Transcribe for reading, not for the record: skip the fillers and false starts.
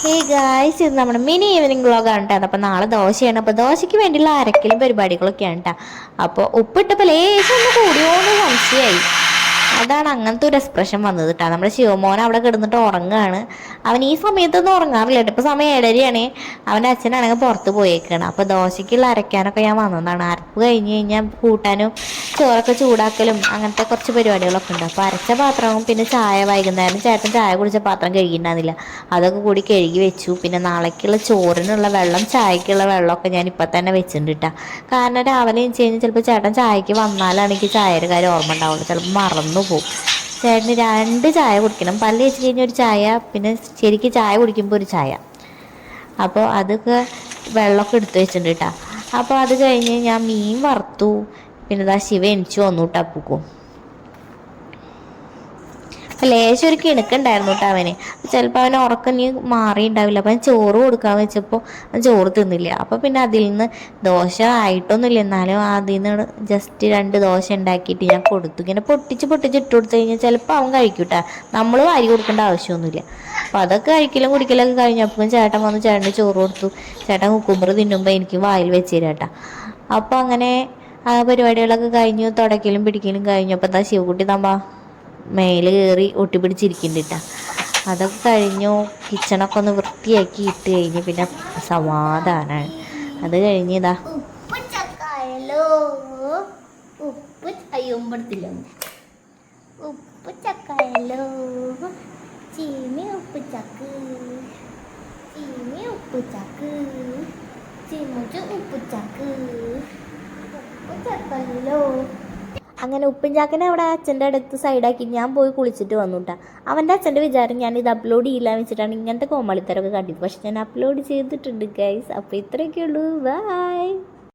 Hey guys, ഇത് നമ്മുടെ mini evening വ്ളോഗാണ് കേട്ടോ. അപ്പോൾ നാളെ ദോശയാണ്. അപ്പോൾ ദോശയ്ക്ക് വേണ്ടിയുള്ള അരക്കലും പരിപാടികളൊക്കെയാണ് കേട്ടോ. അപ്പോൾ ഉപ്പിട്ടപ്പോൾ ലേശം ഒന്ന് കൂടിയോന്ന് സംശയമായി. അതാണ് അങ്ങനത്തെ ഒരു എക്സ്പ്രഷൻ വന്നത് കേട്ടോ. നമ്മുടെ ശിവമോൻ അവിടെ കിടന്നിട്ട് ഉറങ്ങുകയാണ്. അവൻ ഈ സമയത്തൊന്നും ഉറങ്ങാറില്ല കേട്ടോ. ഇപ്പോൾ സമയം 7:30 അവൻ്റെ അച്ഛനാണെങ്കിൽ പുറത്ത് പോയേക്കാണ്. അപ്പോൾ ദോശയ്ക്കുള്ള അരയ്ക്കാനൊക്കെ ഞാൻ വന്നതാണ്. അരപ്പ് കഴിഞ്ഞ് കഴിഞ്ഞാൽ കൂട്ടാനും ചോറൊക്കെ ചൂടാക്കലും അങ്ങനത്തെ കുറച്ച് പരിപാടികളൊക്കെ ഉണ്ട്. അപ്പോൾ അരച്ച പാത്രവും പിന്നെ ചായ വൈകുന്നേരം ചേട്ടൻ ചായ കുടിച്ച പാത്രം കഴുകിയിട്ടുണ്ടായിരുന്നില്ല, അതൊക്കെ കൂടി കഴുകി വെച്ചു. പിന്നെ നാളേക്കുള്ള ചോറിനുള്ള വെള്ളം ചായക്കുള്ള വെള്ളമൊക്കെ ഞാൻ ഇപ്പം തന്നെ വെച്ചിട്ടുണ്ട് കേട്ടോ. കാരണം രാവിലെ വെച്ച് കഴിഞ്ഞാൽ ചിലപ്പോൾ ചേട്ടൻ ചായക്ക് വന്നാലാണ് എനിക്ക് ചായയുടെ കാര്യം ഓർമ്മ ഉണ്ടാവുള്ളൂ. ചിലപ്പോൾ മറന്നു പോകും. ചേട്ടന് 2 ചായ കുടിക്കണം. പല്ല് വെച്ച് കഴിഞ്ഞാൽ ഒരു ചായ, പിന്നെ ശരിക്കും ചായ കുടിക്കുമ്പോൾ ഒരു ചായ. അപ്പോൾ അതൊക്കെ വെള്ളമൊക്കെ എടുത്ത് വെച്ചിട്ടുണ്ട് കേട്ടോ. അപ്പോൾ അത് കഴിഞ്ഞ് ഞാൻ മീൻ വറുത്തു. പിന്നെ ഇതാ ശിവ എണിച്ചു വന്നു കേട്ടോ. അപ്പൂക്കും ലേശം ഒരു കിണുക്കുണ്ടായിരുന്നു കേട്ടോ അവന്. ചിലപ്പോൾ അവന് ഉറക്കം നീ മാറിയിട്ടുണ്ടാവില്ല. അപ്പം ചോറ് കൊടുക്കാമെന്ന് വെച്ചപ്പോൾ ചോറ് തിന്നില്ല. അപ്പോൾ പിന്നെ അതിൽ നിന്ന് ദോശ ആയിട്ടൊന്നുമില്ല, എന്നാലും അതിൽ നിന്ന് ജസ്റ്റ് 2 ദോശ ഉണ്ടാക്കിയിട്ട് ഞാൻ കൊടുത്തു. ഇങ്ങനെ പൊട്ടിച്ച് ഇട്ട് കൊടുത്തു കഴിഞ്ഞാൽ ചിലപ്പോൾ അവൻ കഴിക്കൂട്ടാ. നമ്മൾ വാരി കൊടുക്കേണ്ട ആവശ്യമൊന്നുമില്ല. അപ്പോൾ അതൊക്കെ കഴിക്കലും കുടിക്കലൊക്കെ കഴിഞ്ഞപ്പോൾ ചേട്ടൻ വന്ന് ചേട്ടന് ചോറ് കൊടുത്തു. ചേട്ടൻ കുക്കുമ്പർ തിന്നുമ്പോൾ എനിക്ക് വായിൽ വെച്ച് തരാം കേട്ടോ. അപ്പോൾ അങ്ങനെ ആ പരിപാടികളൊക്കെ കഴിഞ്ഞു. തുടക്കലും പിടിക്കലും കഴിഞ്ഞപ്പോൾ എന്താ ശിവകുട്ടി തമ്പാ മേല് കയറി ഒട്ടിപ്പിടിച്ചിരിക്കുന്നുണ്ട് കേട്ടോ. അതൊക്കെ കഴിഞ്ഞു. കിച്ചണൊക്കെ ഒന്ന് വൃത്തിയാക്കി ഇട്ട് കഴിഞ്ഞ് പിന്നെ സമാധാനമാണ്. അത് കഴിഞ്ഞ് ഇതാ ഉപ്പ് അയ്യോമ്പടത്തില്ല ഉപ്പ് ചക്കായല്ലോ ചീമി ഉപ്പ് ചക്ക് ചീമി ഉപ്പ് ചക്ക് ചിമുച്ച് ഉപ്പ് ചക്ക് ഉപ്പ് ചക്കല്ലോ. അങ്ങനെ ഉപ്പും ചാക്കനെ അവിടെ അച്ഛൻ്റെ അടുത്ത് സൈഡാക്കി ഞാൻ പോയി കുളിച്ചിട്ട് വന്നു കേട്ടോ. അവൻ്റെ അച്ഛൻ്റെ വിചാരം ഞാൻ ഇത് അപ്ലോഡ് ചെയ്യില്ല വെച്ചിട്ടാണ് ഇങ്ങനത്തെ കോമാളിത്തരമൊക്കെ കണ്ടത്. പക്ഷെ ഞാൻ അപ്ലോഡ് ചെയ്തിട്ടുണ്ട് ഗൈസ്. അപ്പോൾ ഇത്രയൊക്കെ ഉള്ളൂ. ബൈ.